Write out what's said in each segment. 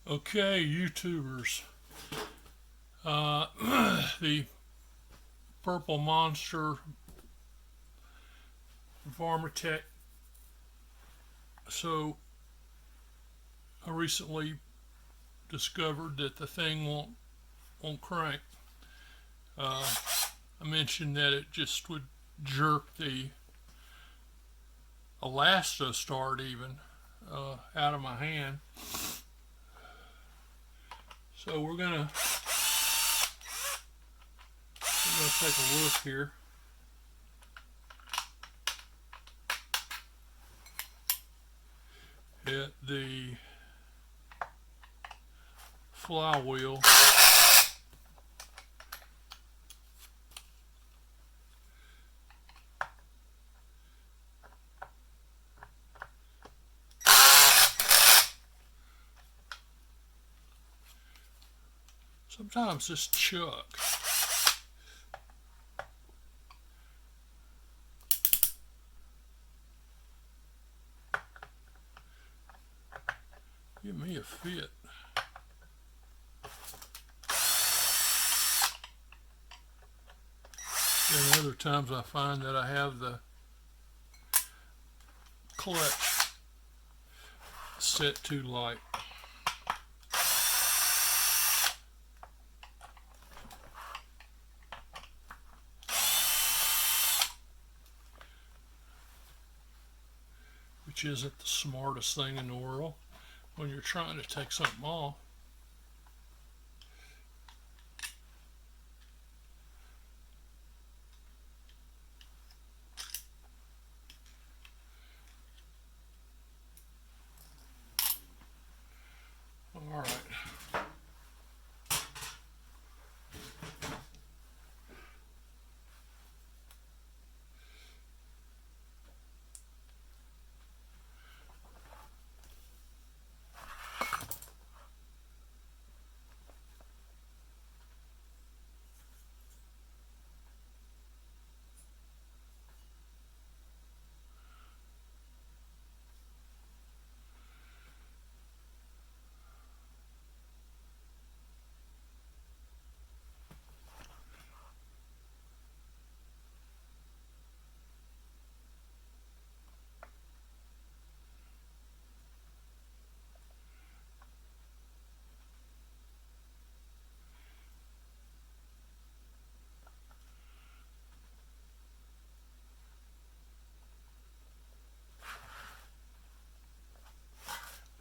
Okay, YouTubers. The purple monster FarmerTec. So I recently discovered that the thing won't crank. I mentioned that it just would jerk the Elastostart even out of my hand. So we're gonna take a look here. At the flywheel. Sometimes this chuck. Give me a fit. And other times I find that I have the clutch set too light. Which isn't the smartest thing in the world when you're trying to take something off. All right.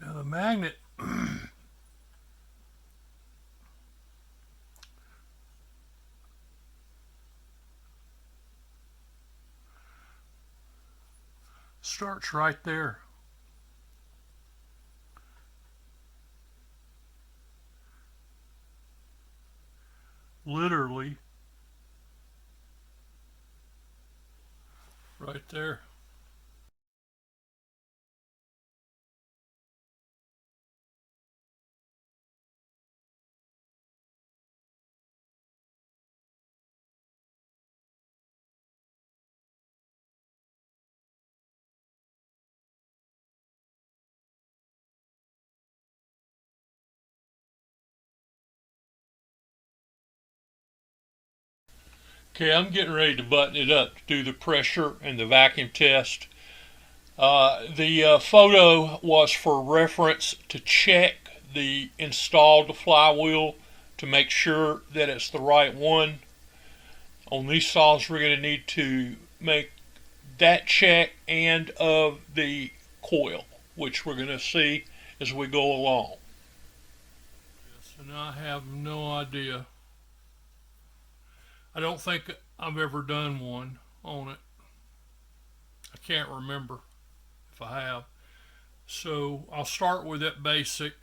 Now the magnet starts right there. Literally right there. Okay, I'm getting ready to button it up to do the pressure and the vacuum test. The photo was for reference to check the installed flywheel to make sure that it's the right one. On these saws, we're going to need to make that check and of the coil, which we're going to see as we go along. Yes, and I have no idea. I don't think I've ever done one on it. I can't remember if I have. So I'll start with that basic.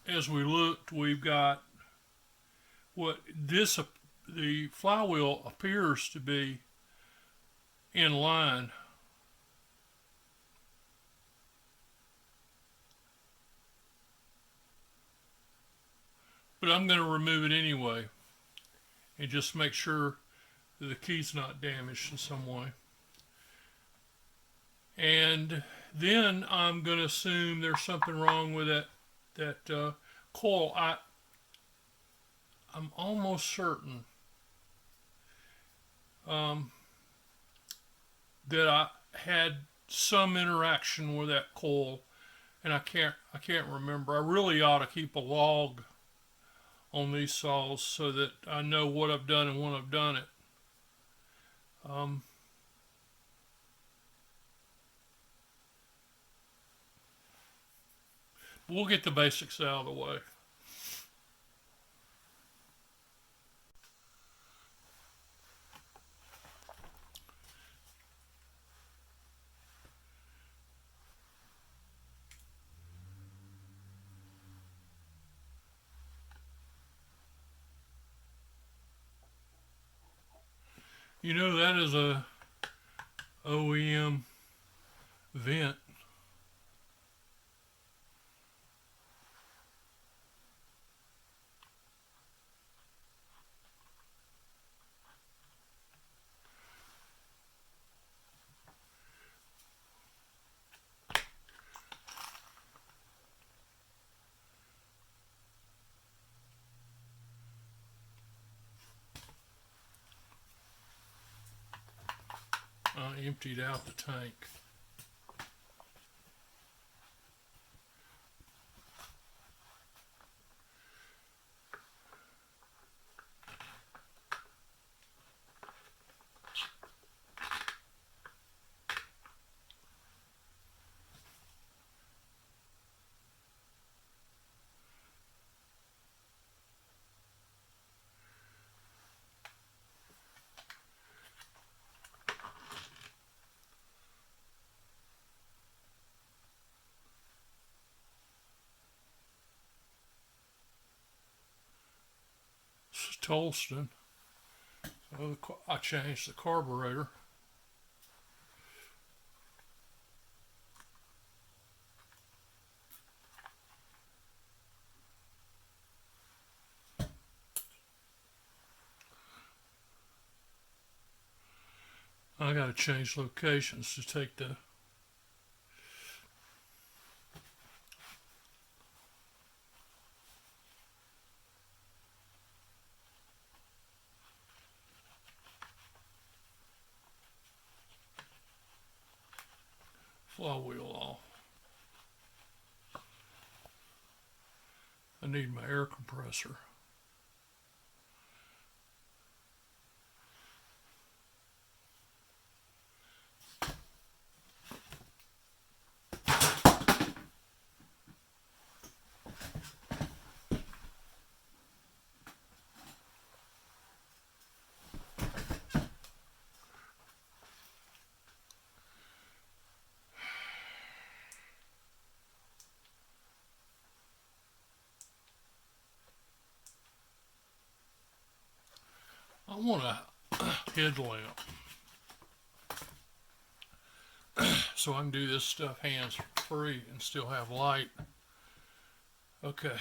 As we looked, we've got what the flywheel appears to be in line. But I'm going to remove it anyway and just make sure that the key's not damaged in some way. And then I'm going to assume there's something wrong with that coil. I'm almost certain um, that I had some interaction with that coil, and I can't remember. I really ought to keep a log on these saws so that I know what I've done and when I've done it. Um, we'll get the basics out of the way. You know, that is a OEM vent. I emptied out the tank. Tolston. So I changed the carburetor. I got to change locations to take the flywheel off. I need my air compressor. I want a headlamp so I can do this stuff hands free and still have light. Okay.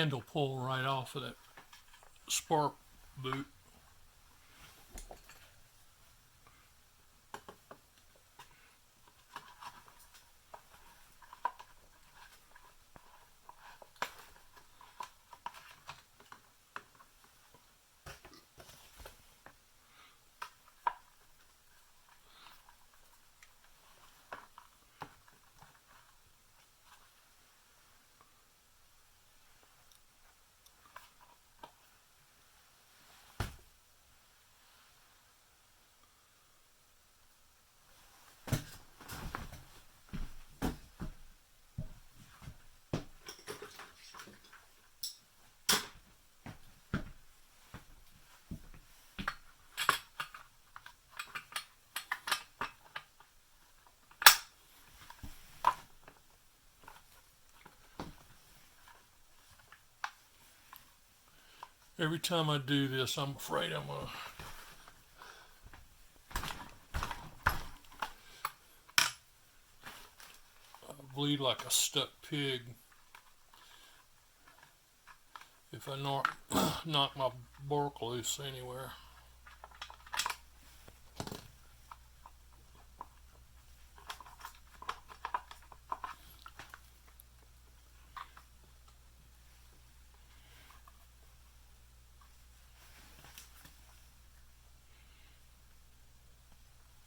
handle pull right off of that spark boot. Every time I do this, I'm afraid I'm going to bleed like a stuck pig if I knock my bark loose anywhere.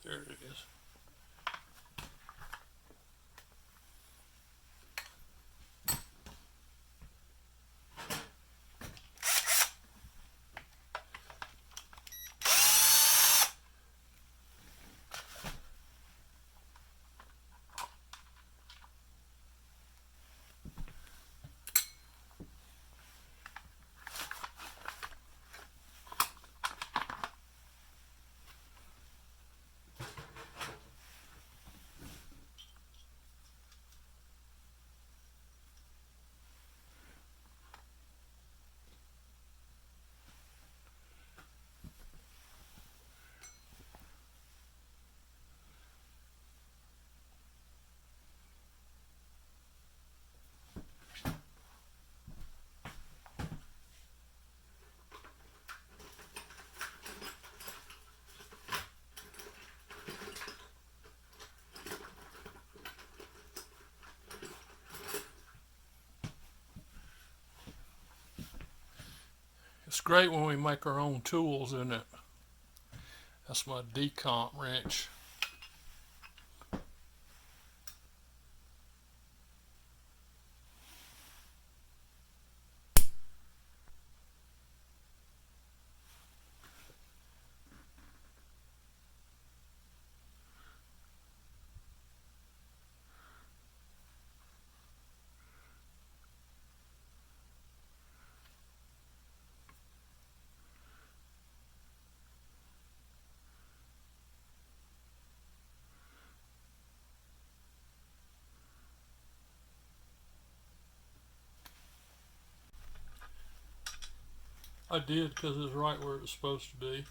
There it is. It's great when we make our own tools, isn't it? That's my decomp wrench. I did because it's right where it was supposed to be.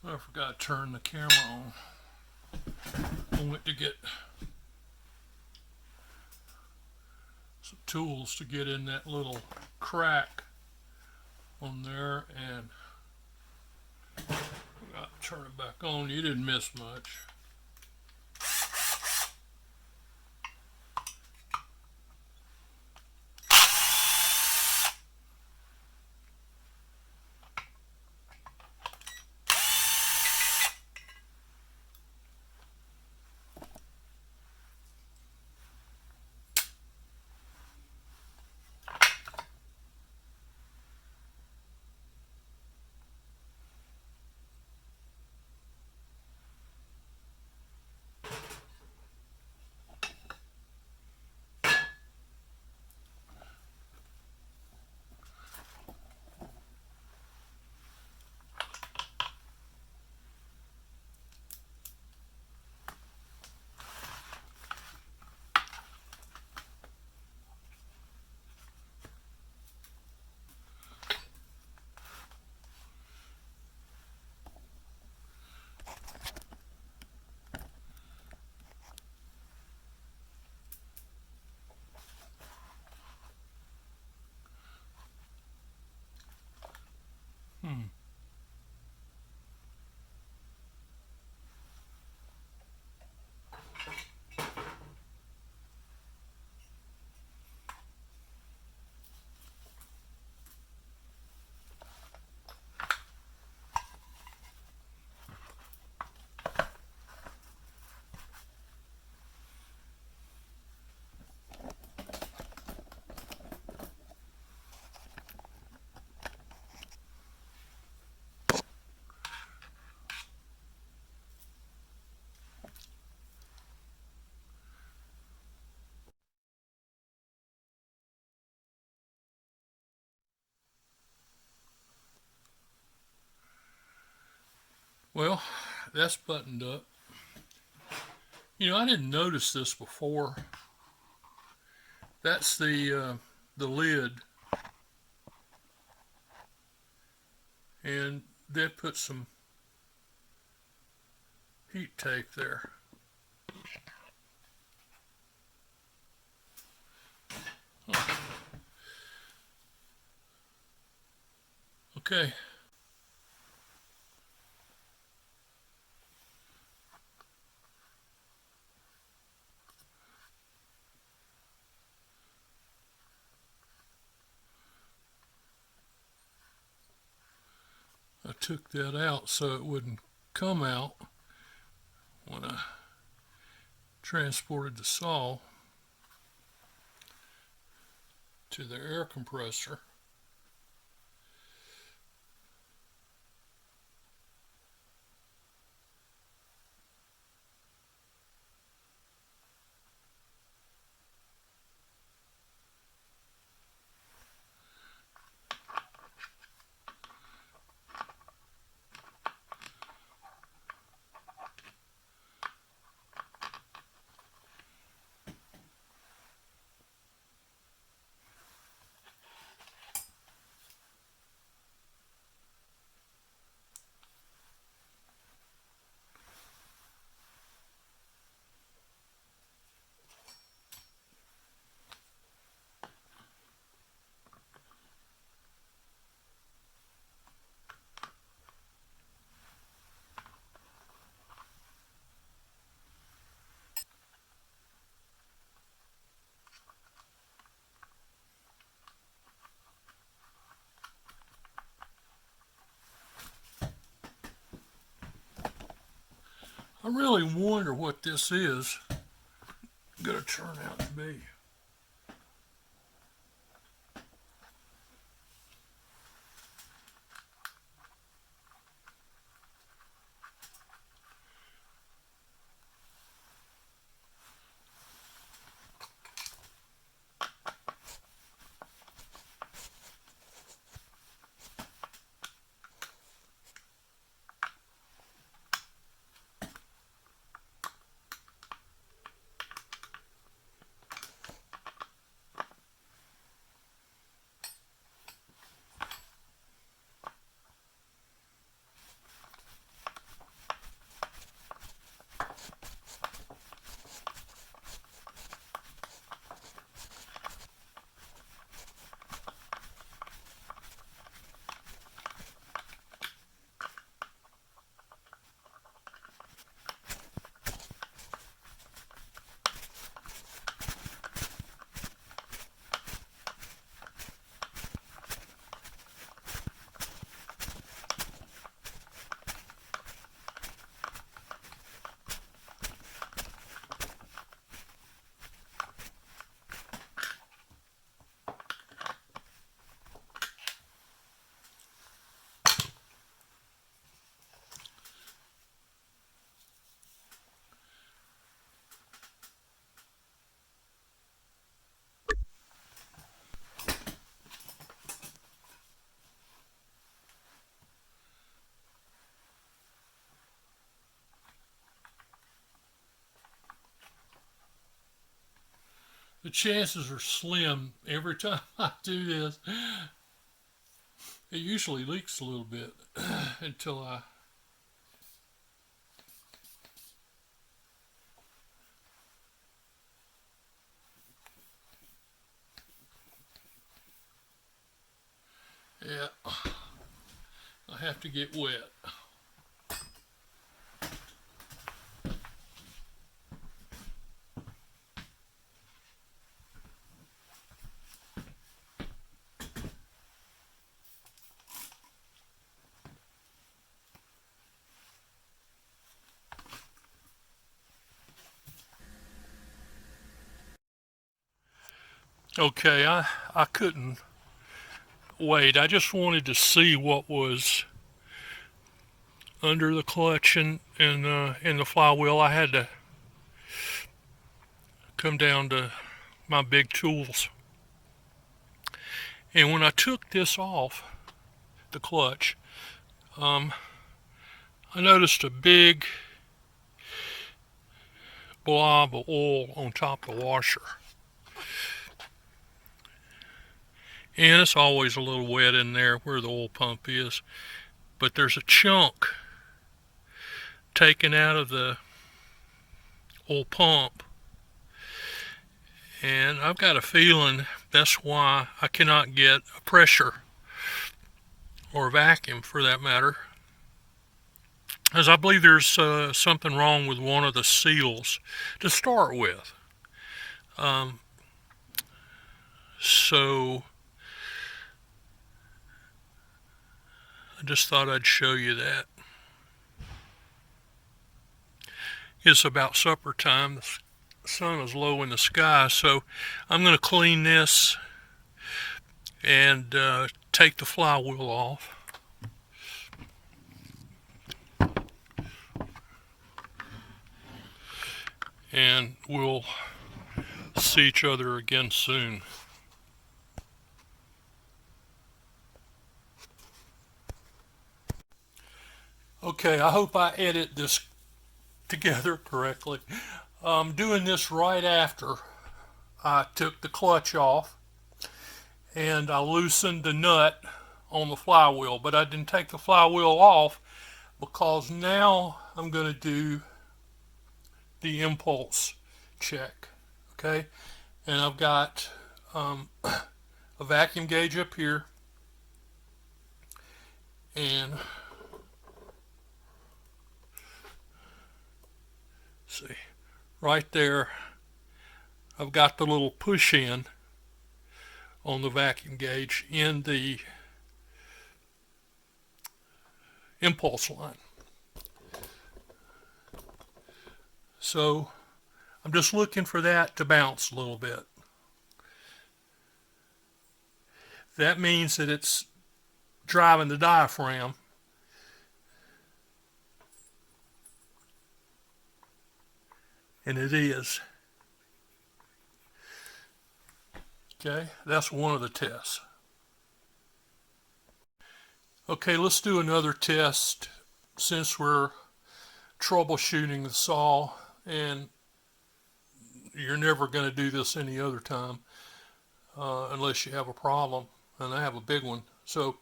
I forgot to turn the camera on. I went to get some tools to get in that little crack on there, and I forgot to turn it back on. You didn't miss much. Well, that's buttoned up. You know, I didn't notice this before. That's the lid, and they put some heat tape there. Okay. I took that out so it wouldn't come out when I transported the saw to the air compressor. I really wonder what this is going to turn out to be. The chances are slim every time I do this. It usually leaks a little bit until I yeah, I have to get wet. Okay, I couldn't wait. I just wanted to see what was under the clutch and in the flywheel. I had to come down to my big tools. And when I took this off, the clutch, I noticed a big blob of oil on top of the washer. And it's always a little wet in there where the oil pump is. But there's a chunk taken out of the oil pump. And I've got a feeling that's why I cannot get a pressure, or a vacuum for that matter, as I believe there's something wrong with one of the seals to start with. So I just thought I'd show you that. It's about supper time. The sun is low in the sky, so I'm going to clean this and take the flywheel off. And we'll see each other again soon. Okay, I hope I edit this together correctly. I'm doing this right after I took the clutch off and I loosened the nut on the flywheel, but I didn't take the flywheel off because now I'm going to do the impulse check. Okay, and I've got a vacuum gauge up here, and see right there I've got the little push in on the vacuum gauge in the impulse line. So I'm just looking for that to bounce a little bit. That means that it's driving the diaphragm. And it is. Okay, that's one of the tests. Okay, let's do another test since we're troubleshooting the saw, and you're never going to do this any other time unless you have a problem, and I have a big one. So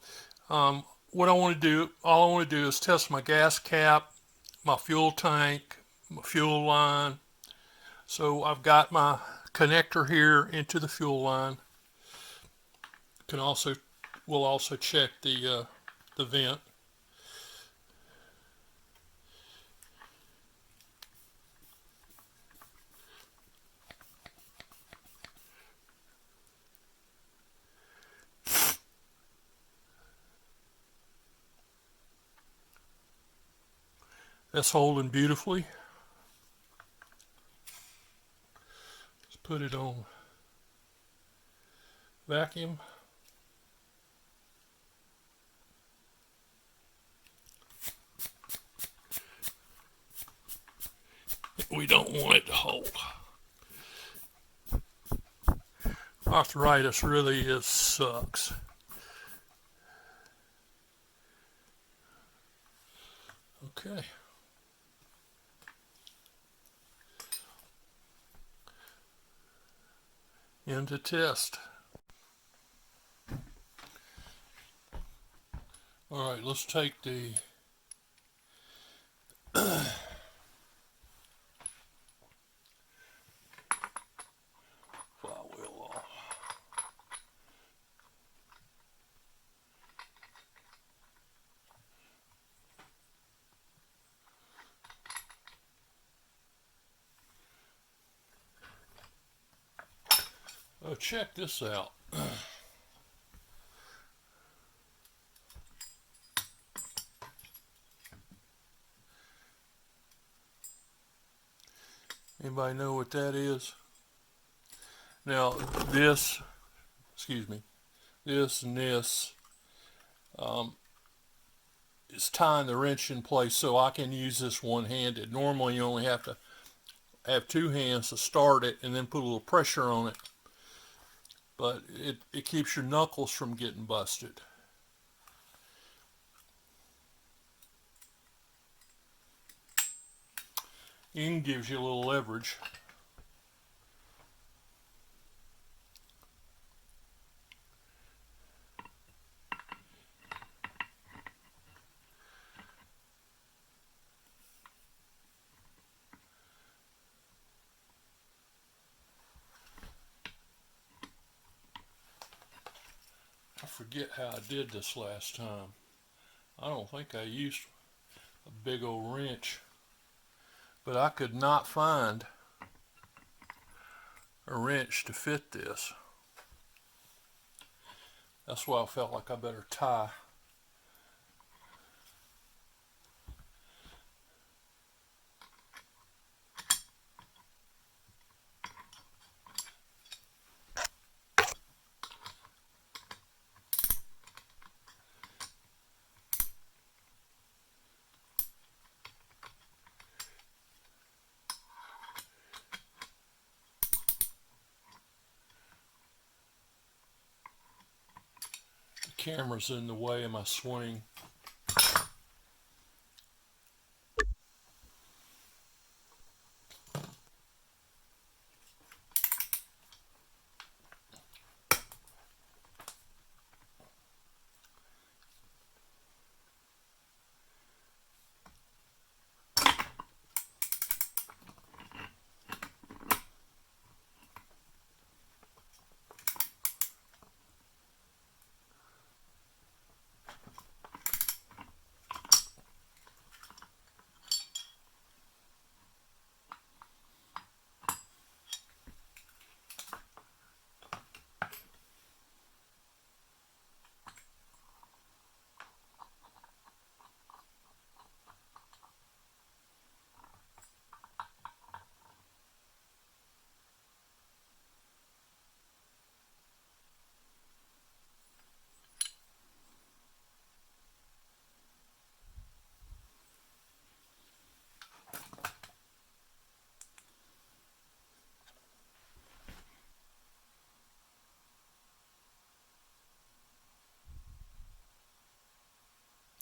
what I want to do, all I want to do is test my gas cap, my fuel tank, my fuel line. So I've got my connector here into the fuel line. We'll also check the vent. That's holding beautifully. Let's put it on vacuum. We don't want it to hold. Arthritis really sucks. Okay. End of test. All right, let's take the flywheel off. Oh, check this out. Anybody know what that is? Now this, this and this is tying the wrench in place so I can use this one-handed. Normally you only have to have two hands to start it and then put a little pressure on it. But it keeps your knuckles from getting busted. and gives you a little leverage. I forget how I did this last time. I don't think I used a big old wrench, but I could not find a wrench to fit this. That's why I felt like I better tie. The camera's in the way of my swing.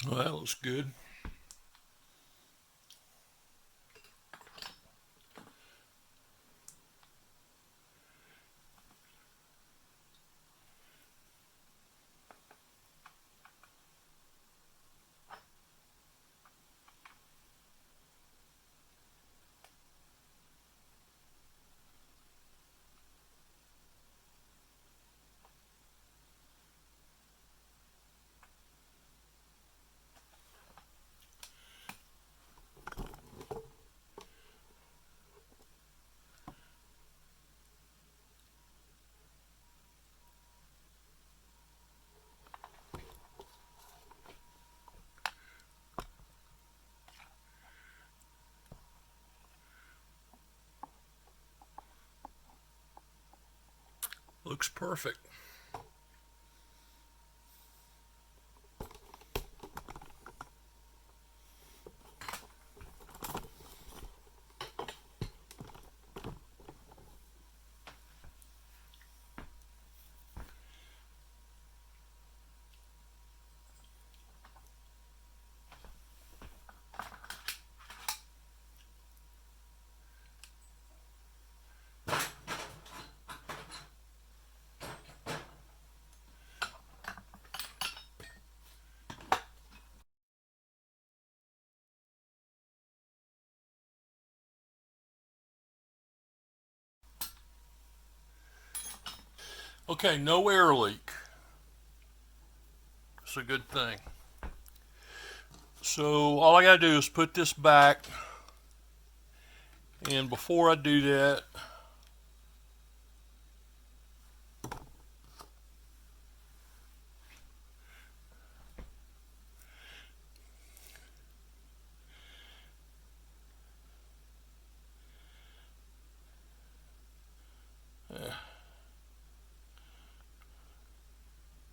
Well, that looks good. Looks perfect. Okay, no air leak. It's a good thing. So all I gotta do is put this back, and before I do that,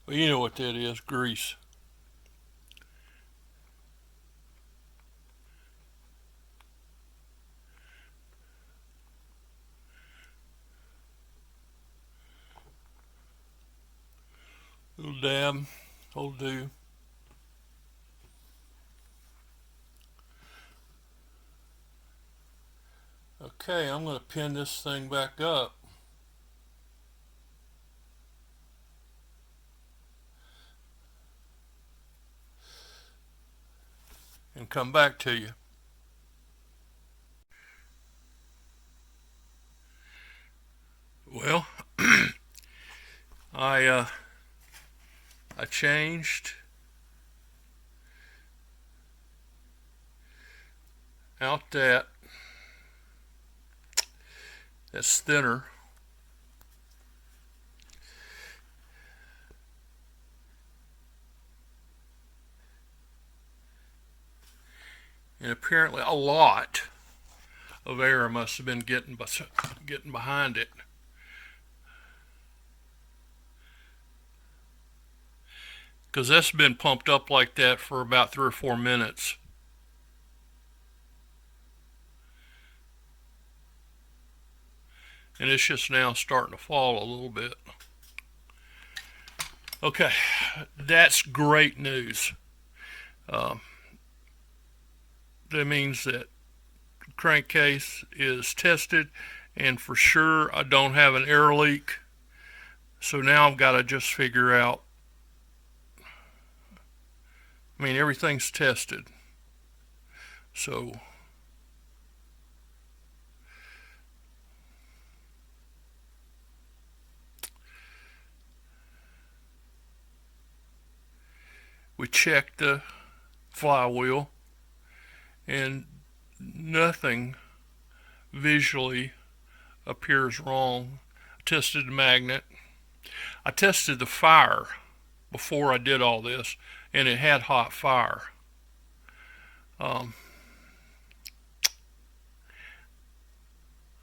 well, you know what that is, grease. Little dab, will do. Okay, I'm going to pin this thing back up. And come back to you. Well, I changed out that's thinner, and apparently a lot of air must have been getting behind it. Because that's been pumped up like that for about 3 or 4 minutes. And it's just now starting to fall a little bit. Okay, that's great news. That means that the crankcase is tested, and for sure I don't have an air leak. So now I've got to just figure out, I mean, everything's tested. So we checked the flywheel, and nothing visually appears wrong. I tested the magnet. I tested the fire before I did all this, and it had hot fire.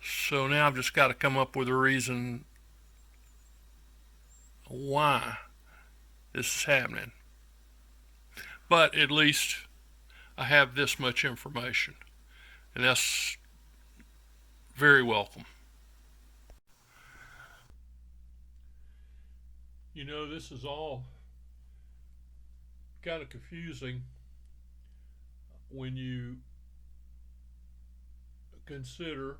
So now I've just got to come up with a reason why this is happening. But at least I have this much information, and that's very welcome. You know, this is all kind of confusing when you consider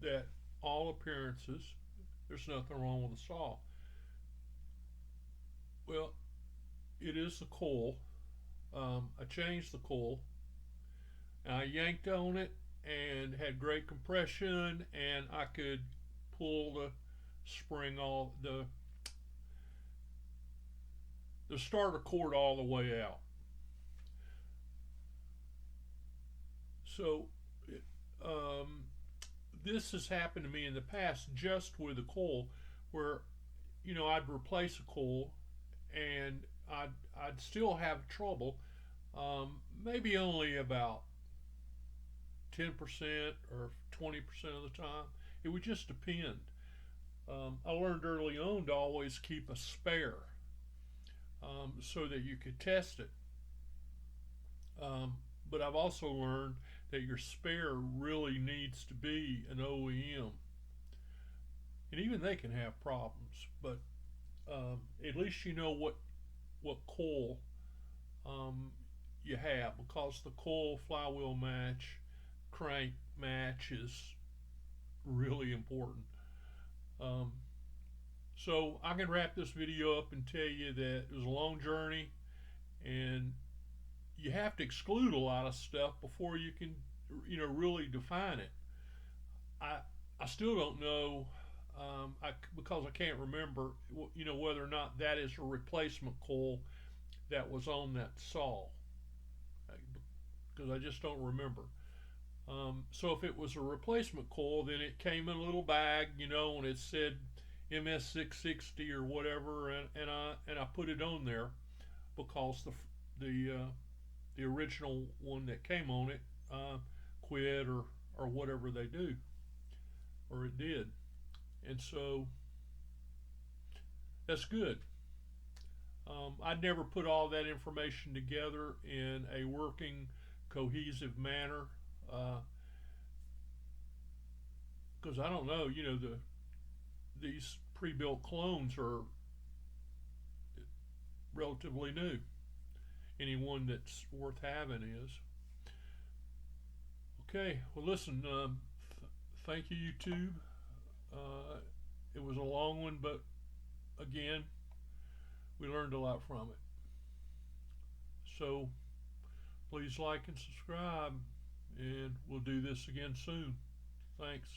that all appearances, there's nothing wrong with the saw. Well, it is the coil. I changed the coil, and I yanked on it and had great compression, and I could pull the spring all the starter cord all the way out. So this has happened to me in the past just with a coil, where I'd replace a coil and I'd still have trouble. Maybe only about 10% or 20% of the time. It would just depend. I learned early on to always keep a spare, so that you could test it. But I've also learned that your spare really needs to be an OEM. And even they can have problems, but at least you know what coil you have, because the coil flywheel match, crank match is really important. Um, so I can wrap this video up and tell you that it was a long journey, and you have to exclude a lot of stuff before you can really define it. I I still don't know, because I can't remember whether or not that is a replacement coil that was on that saw, because I just don't remember. So if it was a replacement coil, then it came in a little bag, and it said MS660 or whatever, and I put it on there because the original one that came on it quit, or whatever they do, or it did, and so that's good. I'd never put all that information together in a working, cohesive manner, because I don't know. These pre-built clones are relatively new. Anyone that's worth having is. Okay, well, listen, thank you, YouTube. It was a long one, but again, we learned a lot from it. So please like and subscribe, and we'll do this again soon. Thanks.